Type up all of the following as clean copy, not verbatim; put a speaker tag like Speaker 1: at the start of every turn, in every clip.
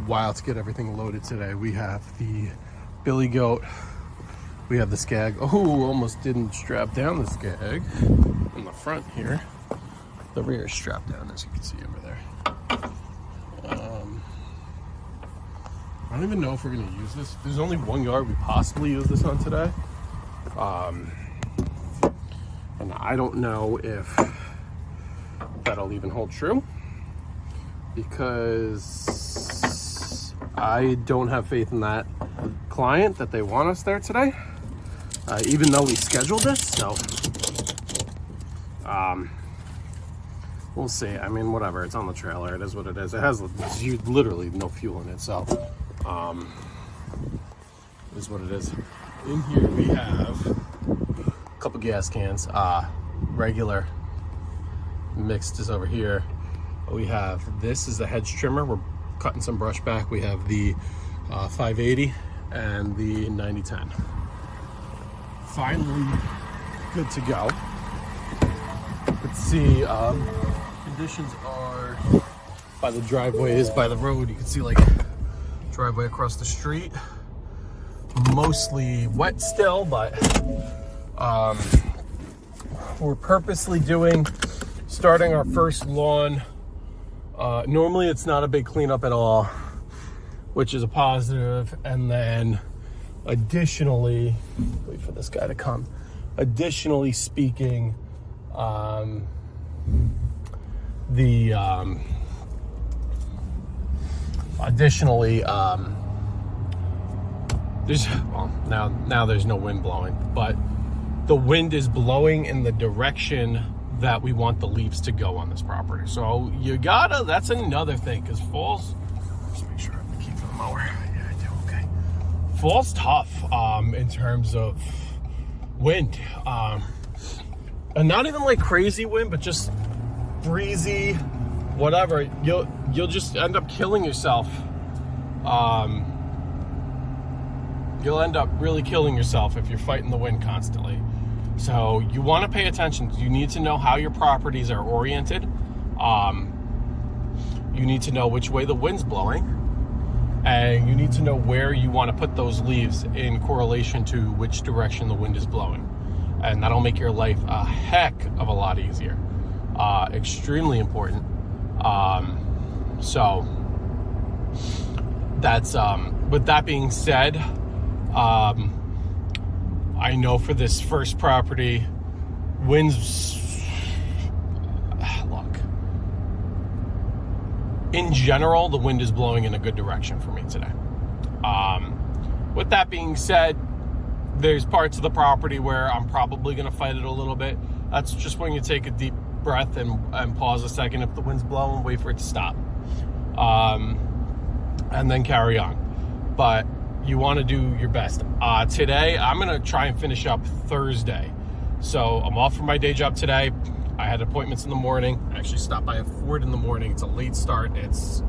Speaker 1: while to get everything loaded today. We have the Billy Goat, we have the Skag. Oh, almost didn't strap down the Skag in the front here. The rear is strapped down, as you can see over there. I don't even know if we're gonna use this. There's only 1 yard we possibly use this on today. And I don't know if that'll even hold true, because I don't have faith in that client that they want us there today, even though we scheduled this. So we'll see. I mean, whatever, it's on the trailer, it is what it is. It has literally no fuel in it, so it is what it is. In here we have a couple gas cans, regular, mixed is over here. We have, this is the hedge trimmer, we're cutting some brush back. We have the 580 and the 9010. Finally good to go. Let's see, conditions are by the driveways, by the road. You can see like driveway across the street, mostly wet still, but we're purposely starting our first lawn. Normally it's not a big cleanup at all, which is a positive. And then additionally, wait for this guy to come. Additionally speaking, there's, well, now there's no wind blowing, but the wind is blowing in the direction that we want the leaves to go on this property. So you gotta, that's another thing, because fall's, just make sure I keep the mower. Yeah, I do, okay. Fall's tough in terms of wind. And not even like crazy wind, but just breezy, whatever. You'll just end up killing yourself. You'll end up really killing yourself if you're fighting the wind constantly. So you want to pay attention. You need to know how your properties are oriented. You need to know which way the wind's blowing, and you need to know where you want to put those leaves in correlation to which direction the wind is blowing. And that'll make your life a heck of a lot easier. Extremely important. So that's, with that being said, I know for this first property, winds, look, in general, the wind is blowing in a good direction for me today. With that being said, there's parts of the property where I'm probably going to fight it a little bit. That's just when you take a deep breath and pause a second. If the wind's blowing, wait for it to stop. And then carry on. But you want to do your best. Today, I'm going to try and finish up Thursday. So I'm off from my day job today. I had appointments in the morning. I actually stopped by a Ford in the morning. It's a late start. It's,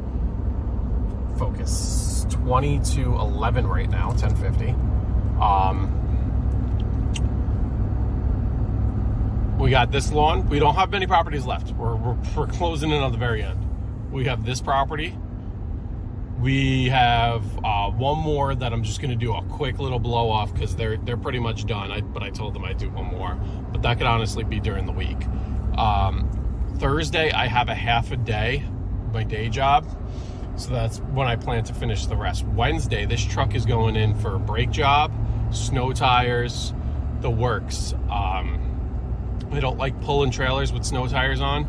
Speaker 1: focus, 20 to 11 right now, 10:50. We got this lawn. We don't have many properties left. We're closing in on the very end. We have this property. We have one more that I'm just going to do a quick little blow off because they're pretty much done. But I told them I'd do one more. But that could honestly be during the week. Thursday, I have a half a day, my day job. So that's when I plan to finish the rest. Wednesday, this truck is going in for a brake job, snow tires, the works. I don't like pulling trailers with snow tires on.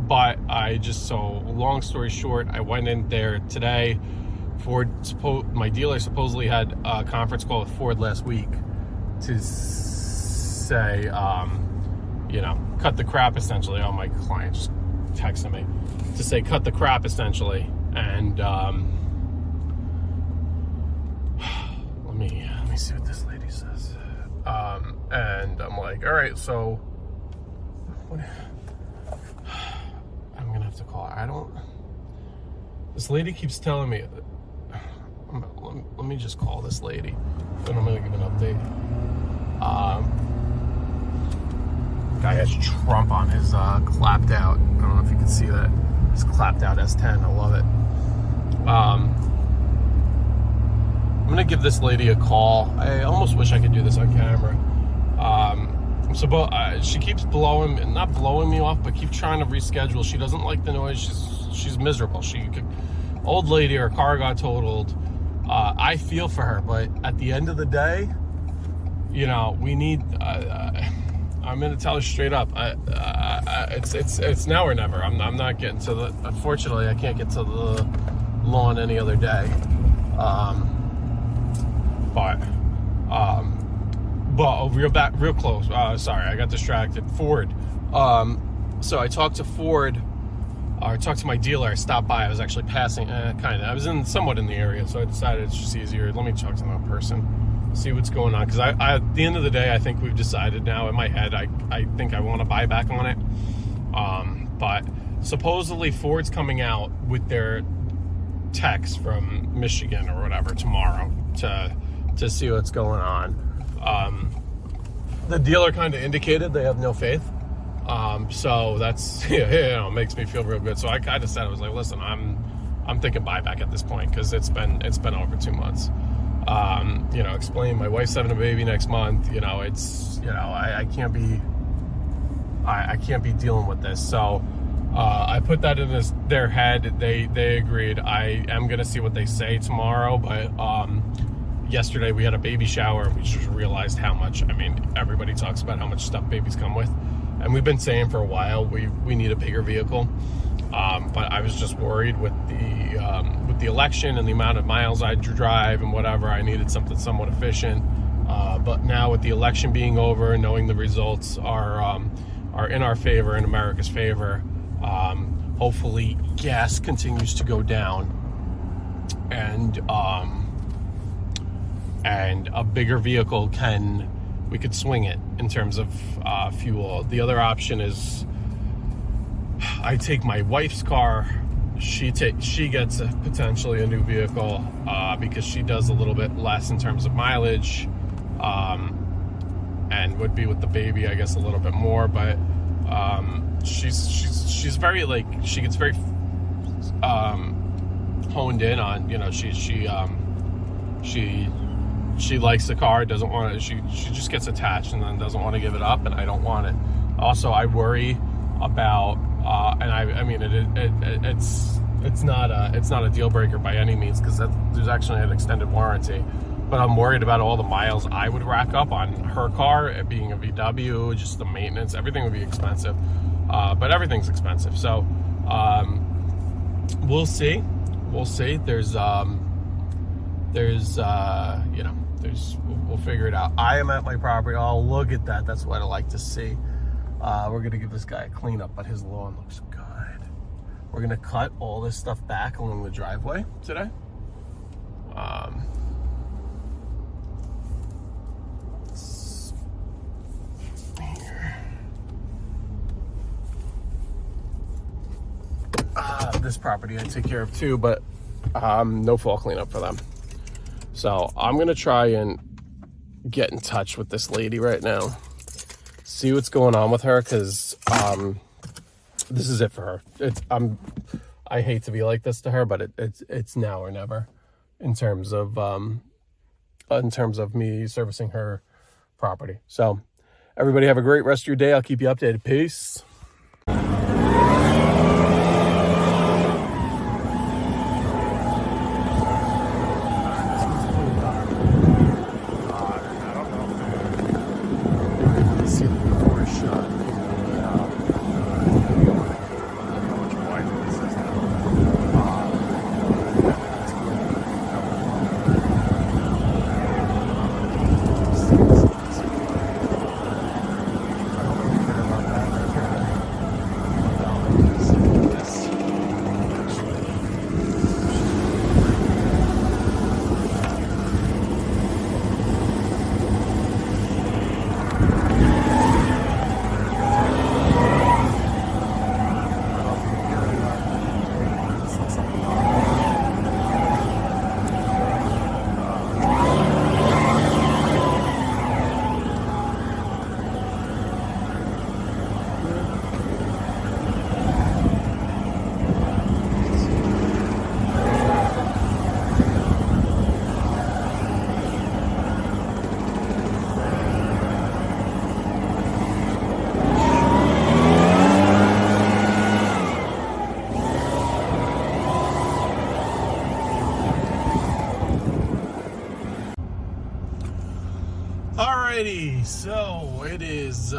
Speaker 1: But long story short, I went in there today. My dealer supposedly had a conference call with Ford last week to say, cut the crap essentially. Oh, my client just texted me to say, cut the crap essentially. And let me see what this lady says. And I'm like, all right, so I'm gonna have to call her. This lady keeps telling me, let me just call this lady, then I'm gonna give an update. Guy has Trump on his clapped out. I don't know if you can see that. This clapped out S10. I love it. I'm gonna give this lady a call. I almost wish I could do this on camera. She keeps not blowing me off, but keep trying to reschedule. She doesn't like the noise. She's miserable. Old lady, her car got totaled. I feel for her, but at the end of the day, you know, we need. I'm gonna tell her straight up. It's now or never. I'm not getting to the. Unfortunately, I can't get to the lawn any other day. But real close. Sorry, I got distracted. Ford. So I talked to Ford. I talked to my dealer. I stopped by. I was actually passing, kind of. I was somewhat in the area, so I decided it's just easier. Let me talk to them in person, see what's going on. Because at the end of the day, I think we've decided now. In my head, I think I want to buy back on it. But supposedly Ford's coming out with their techs from Michigan or whatever tomorrow to see what's going on. The dealer kind of indicated they have no faith. So that's, makes me feel real good. So I kind of said, I was like, listen, I'm thinking buyback at this point, because it's been over 2 months. Explain my wife's having a baby next month. I can't be dealing with this. So I put that in their head. They agreed. I am gonna see what they say tomorrow, but yesterday we had a baby shower and we just realized how much, everybody talks about how much stuff babies come with. And we've been saying for a while, we need a bigger vehicle. But I was just worried with the election and the amount of miles I drive and whatever, I needed something somewhat efficient. But now with the election being over, knowing the results are in our favor, in America's favor, hopefully gas continues to go down, and a bigger vehicle we could swing it in terms of fuel. The other option is I take my wife's car. She gets potentially a new vehicle because she does a little bit less in terms of mileage, and would be with the baby, I guess, a little bit more. But she's very, like, she gets very honed in on, she likes the car, doesn't want it. She just gets attached and then doesn't want to give it up, and I don't want it. Also, I worry about, it's not a deal breaker by any means, because there's actually an extended warranty. But I'm worried about all the miles I would rack up on her car, it being a VW, just the maintenance, everything would be expensive. But everything's expensive, so we'll see. We'll figure it out. I am at my property. Oh, look at that. That's what I like to see. We're going to give this guy a cleanup, but his lawn looks good. We're going to cut all this stuff back along the driveway today. This property I take care of too, but no fall cleanup for them. So I'm going to try and get in touch with this lady right now, see what's going on with her, because this is it for her. I hate to be like this to her, but it's now or never in terms of me servicing her property. So everybody have a great rest of your day. I'll keep you updated. Peace. Alrighty, so it is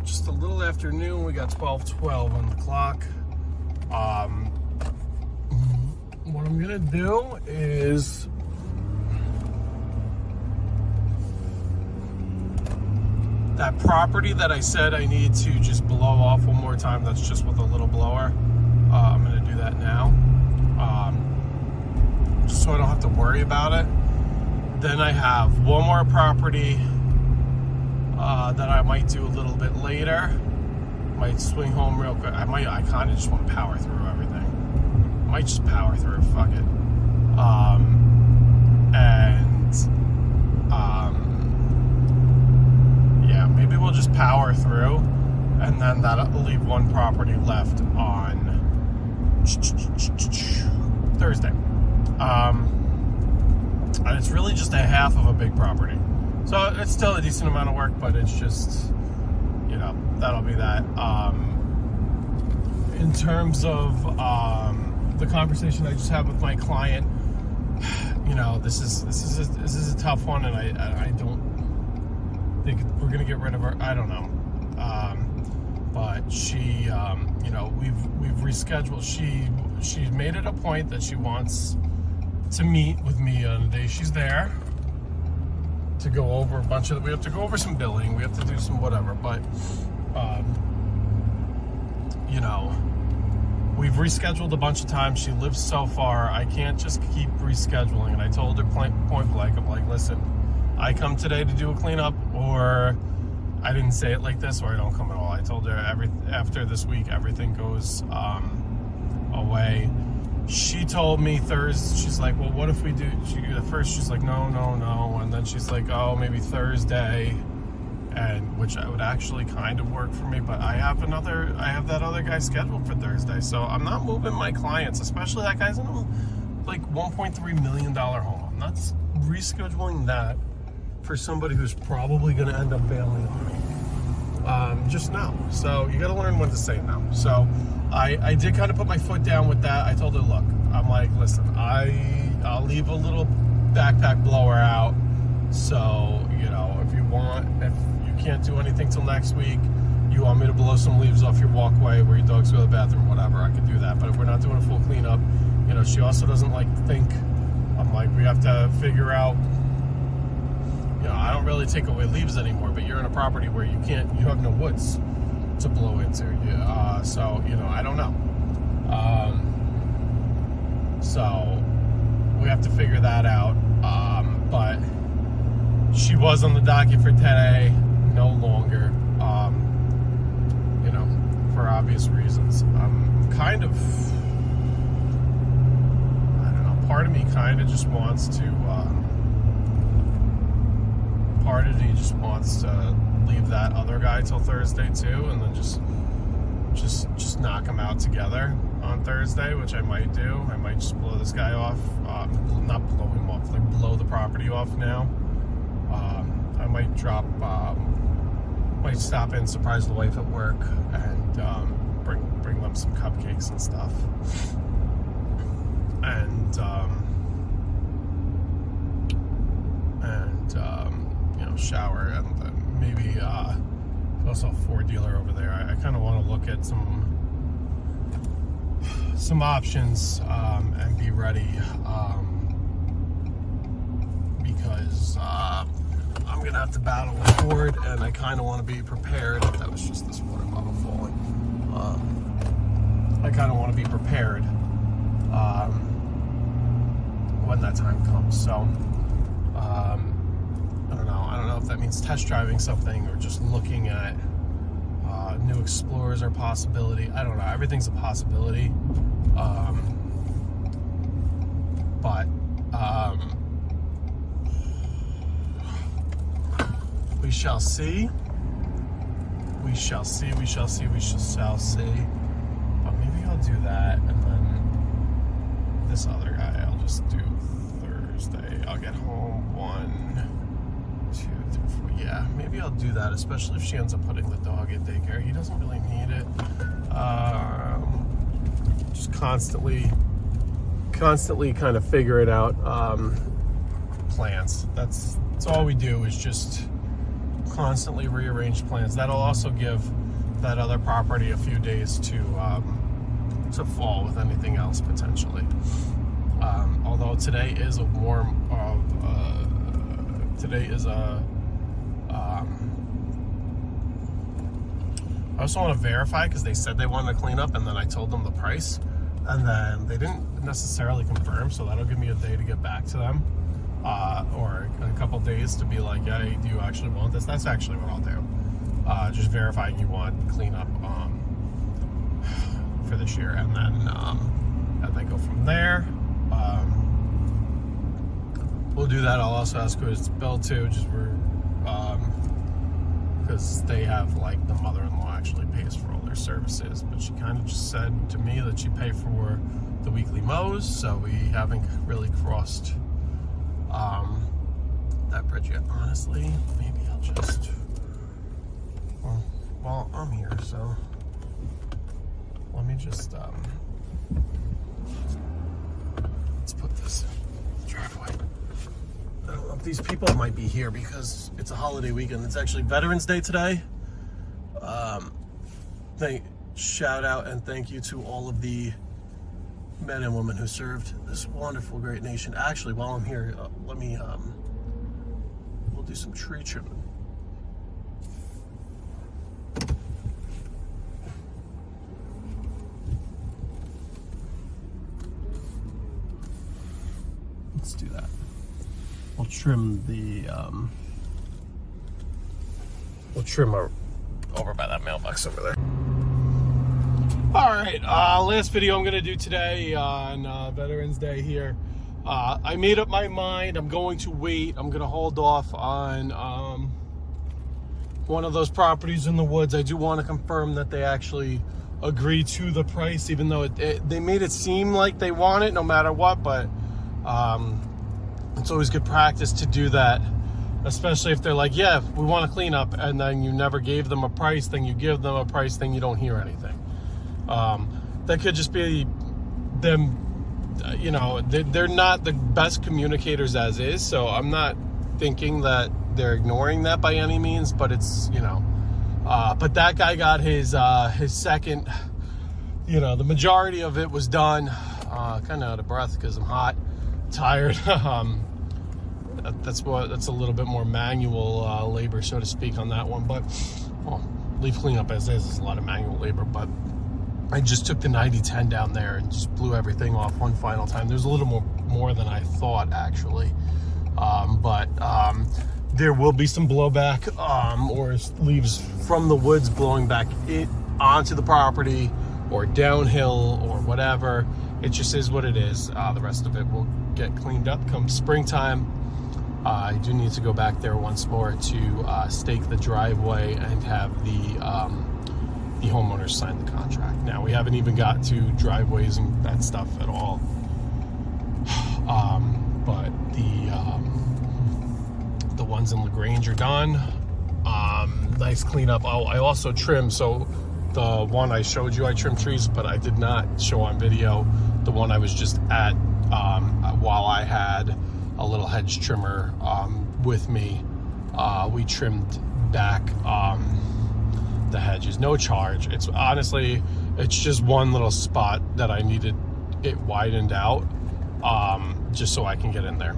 Speaker 1: just a little after noon. We got 12:12 on the clock. What I'm gonna do is that property that I said I need to just blow off one more time. That's just with a little blower. I'm gonna do that now, just so I don't have to worry about it. Then I have one more property that I might do a little bit later. Might swing home real quick. I kind of just want to power through everything. Might just power through. Fuck it. Yeah, maybe we'll just power through, and then that'll leave one property left on Thursday. And it's really just a half of a big property. So it's still a decent amount of work, but it's just, you know, that'll be that. In terms of the conversation I just had with my client, you know, this is a tough one, and I don't think we're gonna get rid of her. I don't know. But she, you know, we've rescheduled. She made it a point that she wants to meet with me on the day she's there to go over a bunch of, we have to go over some billing, we have to do some whatever, but you know, we've rescheduled a bunch of times. She lives so far, I can't just keep rescheduling. And I told her point blank, I'm like, listen, I come today to do a cleanup, or I didn't say it like this, or I don't come at all. I told her after this week everything goes away. She told me Thursday, she's like, well, what if we do, at first she's like, no, and then she's like, oh, maybe Thursday, and which I would actually kind of work for me, but I have that other guy scheduled for Thursday, so I'm not moving my clients, especially that guy's in a like $1.3 million home. I'm not rescheduling that for somebody who's probably going to end up bailing on me. Just no. So you got to learn when to say no. So I did kind of put my foot down with that. I told her, look, I'm like, listen, I'll leave a little backpack blower out. So, you know, if you can't do anything till next week, you want me to blow some leaves off your walkway where your dogs go to the bathroom, whatever, I could do that. But if we're not doing a full cleanup, you know, she also doesn't like to think. I'm like, we have to figure out, you know, I don't really take away leaves anymore, but you're in a property where you have no woods to blow into. So, you know, I don't know. So we have to figure that out. But she was on the docket for today, no longer, you know, for obvious reasons. Kind of, I don't know, part of me kind of just wants to, leave that other guy till Thursday too, and then just knock them out together on Thursday, which I might do. I might just blow this guy off, not blow him off, like blow the property off now. I might might stop in, surprise the wife at work, and bring them some cupcakes and stuff, and you know, shower, and then maybe also a Ford dealer over there. I kind of want to look at some options and be ready, because I'm gonna have to battle with Ford, and I kind of want to be prepared. That was just this water bottle falling. I kind of want to be prepared when that time comes. So I don't know if that means test driving something or just looking at new Explorers or possibility. I don't know. Everything's a possibility. But we shall see. We shall see. We shall see. We shall see. But maybe I'll do that, and then this other guy I'll just do Thursday. I'll get home 1, 2, 3, 4. Yeah, maybe I'll do that, especially if she ends up putting the dog in daycare. He doesn't really need it. Just constantly kind of figure it out. Plans. That's So all we do is just constantly rearrange plans. That'll also give that other property a few days to fall with anything else potentially. Although today is a warm, today is a, I also want to verify because they said they wanted to clean up and then I told them the price and then they didn't necessarily confirm, so that'll give me a day to get back to them, or a couple days to be like, yeah, do you actually want this? That's actually what I'll do. Just verifying you want cleanup for this year, and then go from there. We'll do that. I'll also ask who it's billed to, just for because they have, like, the mother-in-law actually pays for all their services, but she kind of just said to me that she paid for the weekly mows, so we haven't really crossed that bridge yet. Honestly, maybe I'll just, well, I'm here, so let me just let's put this in the driveway. I don't know if these people might be here because it's a holiday weekend. It's actually Veterans Day today. Shout out and thank you to all of the men and women who served this wonderful, great nation. Actually, while I'm here, let me, we'll do some tree trimming. Let's do that. We'll trim the, we'll trim over by that mailbox over there. All right, last video I'm gonna do today on Veterans Day here. I made up my mind. I'm going to wait. I'm gonna hold off on one of those properties in the woods. I do want to confirm that they actually agree to the price, even though they made it seem like they want it no matter what, but it's always good practice to do that, especially if they're like, yeah, we want to clean up, and then you never gave them a price, then you give them a price, then you don't hear anything. That could just be them, you know, they're not the best communicators as is, so I'm not thinking that they're ignoring that by any means, but it's, you know, but that guy got his second, you know, the majority of it was done. Kind of out of breath because I'm hot, tired. That's a little bit more manual labor, so to speak, on that one, but well, leaf cleanup as is a lot of manual labor, but I just took the 90-10 down there and just blew everything off one final time. There's a little more than I thought, actually. But there will be some blowback or leaves from the woods blowing back onto the property or downhill or whatever. It just is what it is. The rest of it will get cleaned up come springtime. I do need to go back there once more to stake the driveway and have the homeowners sign the contract. Now, we haven't even got to driveways and that stuff at all. But the ones in LaGrange are done. Nice cleanup. Oh, I also trimmed, so the one I showed you, I trimmed trees, but I did not show on video the one I was just at while I had a little hedge trimmer with me. We trimmed back the hedges, no charge. It's honestly, it's just one little spot that I needed it widened out, just so I can get in there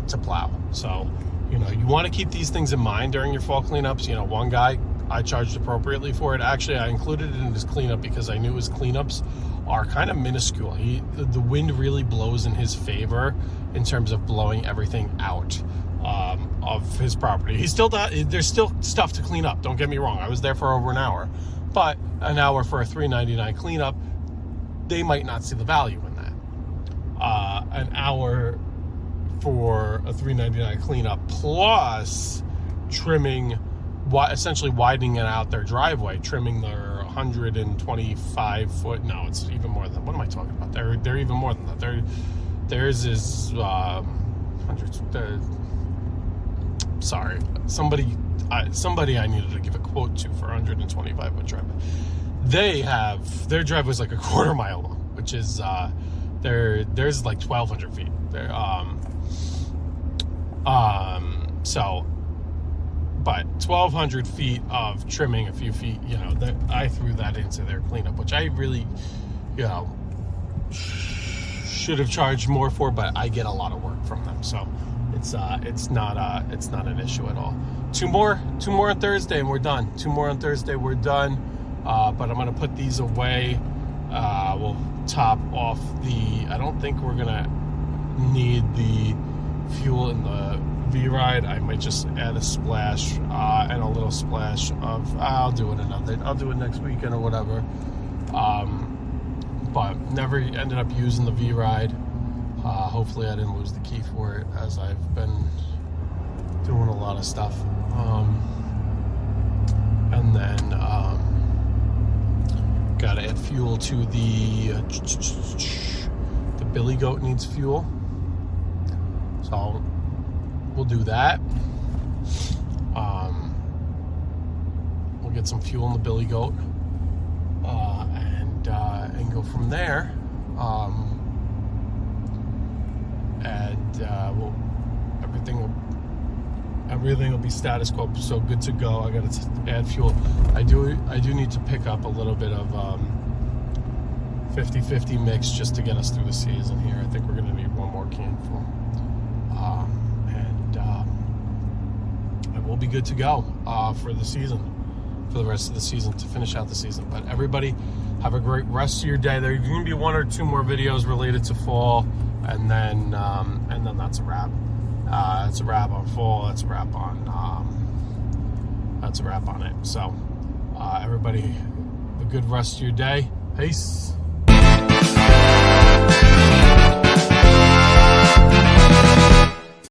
Speaker 1: to plow. So, you know, you want to keep these things in mind during your fall cleanups. You know, one guy, I charged appropriately for it. Actually, I included it in his cleanup because I knew his cleanups are kind of minuscule. The wind really blows in his favor in terms of blowing everything out of his property. There's still stuff to clean up, don't get me wrong. I was there for over an hour, but an hour for a $3.99 cleanup, they might not see the value in that. An hour for a $3.99 cleanup plus trimming, essentially widening it out their driveway, trimming their 125 foot. No, it's even more than, what am I talking about? They're even more than that. Theirs is hundreds. Sorry, somebody I needed to give a quote to for 125 foot driveway. Their driveway's like a quarter mile long, which is theirs is like 1,200 feet. So, but 1,200 feet of trimming a few feet, you know, that I threw that into their cleanup, which I really, you know, should have charged more for, but I get a lot of work from them, so it's not an issue at all. Two more on Thursday and we're done. 2 more on Thursday, we're done. But I'm gonna put these away. We'll top off I don't think we're gonna need the fuel in the V-Ride. I might just add a splash and a little splash of, I'll do it next weekend or whatever. But never ended up using the V-Ride. Hopefully I didn't lose the key for it, as I've been doing a lot of stuff. And then gotta add fuel to the Billy Goat needs fuel. So we'll do that. We'll get some fuel in the Billy Goat, and go from there. Well, everything will be status quo, so good to go. I gotta add fuel. I do need to pick up a little bit of 50-50 mix just to get us through the season here. I think we're gonna need one more can full, and we'll be good to go for the season, for the rest of the season, to finish out the season. But everybody, have a great rest of your day. There's going to be 1 or 2 more videos related to fall, and then that's a wrap. That's a wrap on fall. That's a wrap on it. So everybody, have a good rest of your day. Peace.